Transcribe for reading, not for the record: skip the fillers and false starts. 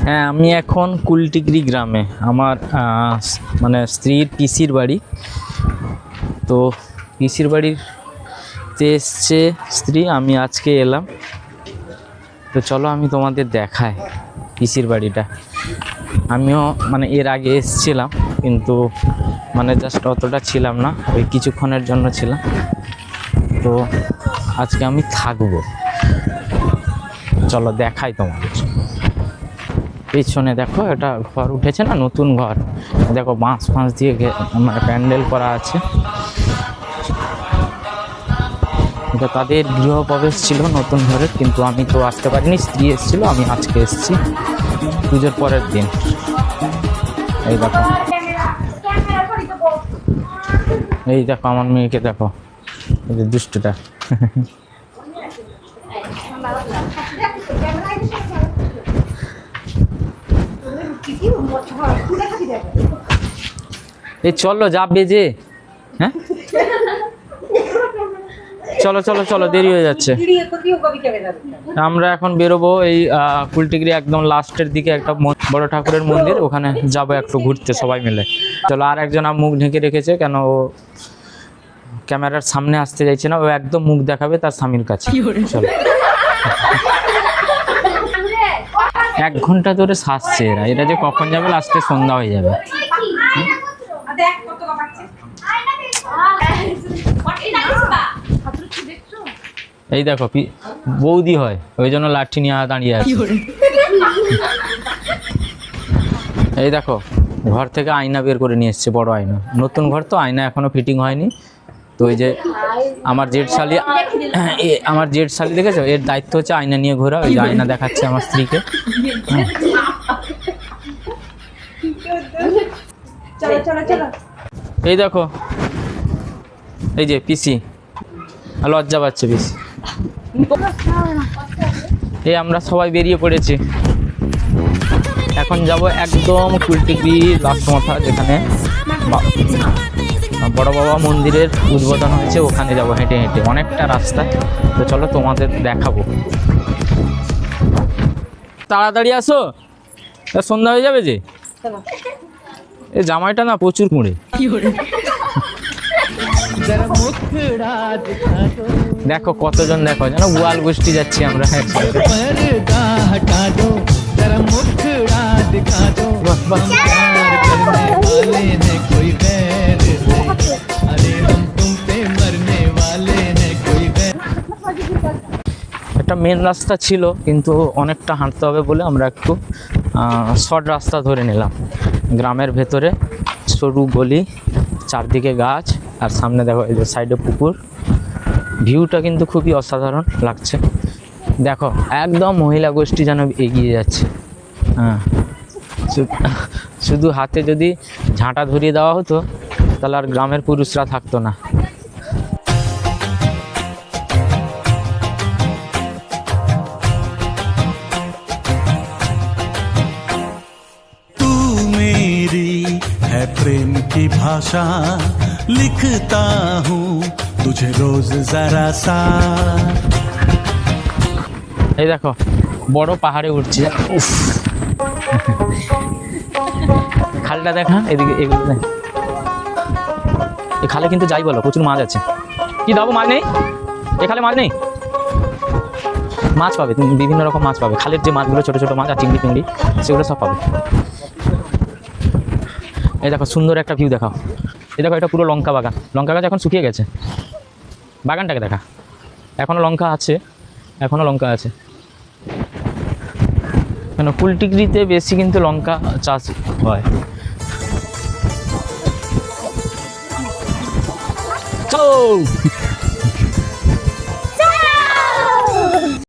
হ্যাঁ, আমি এখন কুলটিগরি গ্রামে, আমার মানে স্ত্রীর পিসির বাড়ি। তো পিসির বাড়িতে এসছে স্ত্রী, আমি আজকে এলাম। তো চলো আমি তোমাদের দেখাই পিসির বাড়িটা। আমিও মানে এর আগে এসছিলাম, কিন্তু মানে জাস্ট অতটা ছিলাম না, ওই কিছুক্ষণের জন্য ছিলাম। তো আজকে আমি থাকবো, চলো দেখাই তোমাদের। পিছনে দেখো, এটা ঘর উঠেছে না, নতুন ঘর। দেখো বাঁশ ফাঁস দিয়ে মানে প্যান্ডেল করা আছে। এটা তাদের গৃহপ্রবেশ ছিল নতুন ঘরের, কিন্তু আমি তো আসতে পারিনি, স্ত্রী এসেছিল, আমি আজকে এসেছি পুজোর পরের দিন। এই দেখো, এই দেখো আমার মেয়েকে দেখো, এই যে দুষ্টুটা। এই চলো যাবে যে, হ্যাঁ চলো চলো চলো, দেরি হয়ে যাচ্ছে। আমরা এখন বেরোবো, এই কুলটিগরি একদম লাস্টের দিকে একটা বড় ঠাকুরের মন্দির, ওখানে যাবো একটু ঘুরতে সবাই মিলে। চলো, আর একজন মুখ ঢেকে রেখেছে, কেন ও ক্যামেরার সামনে আসতে চাইছে না, ও একদম মুখ দেখাবে তার স্বামীর কাছে। চলো, 1 ঘন্টা ধরে সাজছে এরা, এটা যে কখন যাবে, লাস্টে সন্ধ্যা হয়ে যাবে। এই দেখো বৌদি হয়, ওই জন্য লাঠি নিয়ে দাঁড়িয়ে আছে। এই দেখো, ঘর থেকে আয়না বের করে নিয়ে এসছে, বড় আয়না। নতুন ঘর তো, আয়না এখনো ফিটিং হয়নি। তো ওই যে আমার জেঠ শালি দেখেছো, এর দায়িত্ব হচ্ছে আয়না নিয়ে ঘোরা। ওই যে আয়না দেখাচ্ছে আমার স্ত্রীকে। এই দেখো, এই যে পিসি, লজ্জা পাচ্ছে পিসি। এই আমরা সবাই বেরিয়ে পড়েছি, এখন যাব একদম কুলটিগরি লাস্ট মাথা, যেখানে বড় বাবা মন্দিরের উদ্বোধন হয়েছে, ওখানে যাব হেঁটে হেঁটে, অনেকটা রাস্তা। তো চলো তোমাদের দেখাবো। তাড়াতাড়ি আসো, সন্ধ্যা হয়ে যাবে যে। এই জামাইটা না প্রচুর কুঁড়ে। দেখো কতজন, দেখো যেন গোয়াল গোষ্ঠী যাচ্ছি আমরা। একটা মেন রাস্তা ছিল, কিন্তু অনেকটা হাঁটতে হবে বলে আমরা একটু শর্ট রাস্তা ধরে নিলাম। গ্রামের ভেতরে সরু গলি, চারদিকে গাছ, আর সামনে দেখো এই যে সাইডে পুকুর। ভিউটা কিন্তু খুবই অসাধারণ লাগছে। দেখো একদম মহিলা গোষ্ঠী যেন এগিয়ে যাচ্ছে। হ্যাঁ, শুধু হাতে যদি ঝাঁটা ধরিয়ে দেওয়া হতো, তাহলে আর গ্রামের পুরুষরা থাকতো না। प्रेम की भाषा लिखता हूँ तुझे रोज जरा सा। এই দেখো বড় পাহাড়ে উঠছি। খালটা দেখা, এদিকে এগুলো দেখ। এই খালে কিন্তু যাই বলো প্রচুর মাছ আছে। কি দাবো, মাছ নেই এই খালে? মাছ নেই? মাছ পাবে তুমি, বিভিন্ন রকম মাছ পাবে। খালের যে মাছগুলো, ছোট ছোট মাছ আর চিংড়ি ফিংড়ি, সেগুলো সব পাবে। এই দেখো সুন্দর একটা ভিউ দেখাও। এই দেখো, এটা পুরো লঙ্কা বাগান। লঙ্কা গাছ এখন শুকিয়ে গেছে, বাগানটাকে দেখা। এখনও লঙ্কা আছে, এখনও লঙ্কা আছে। কেন কুলটিগরিতে বেশি কিন্তু লঙ্কা চাষ হয়। চলো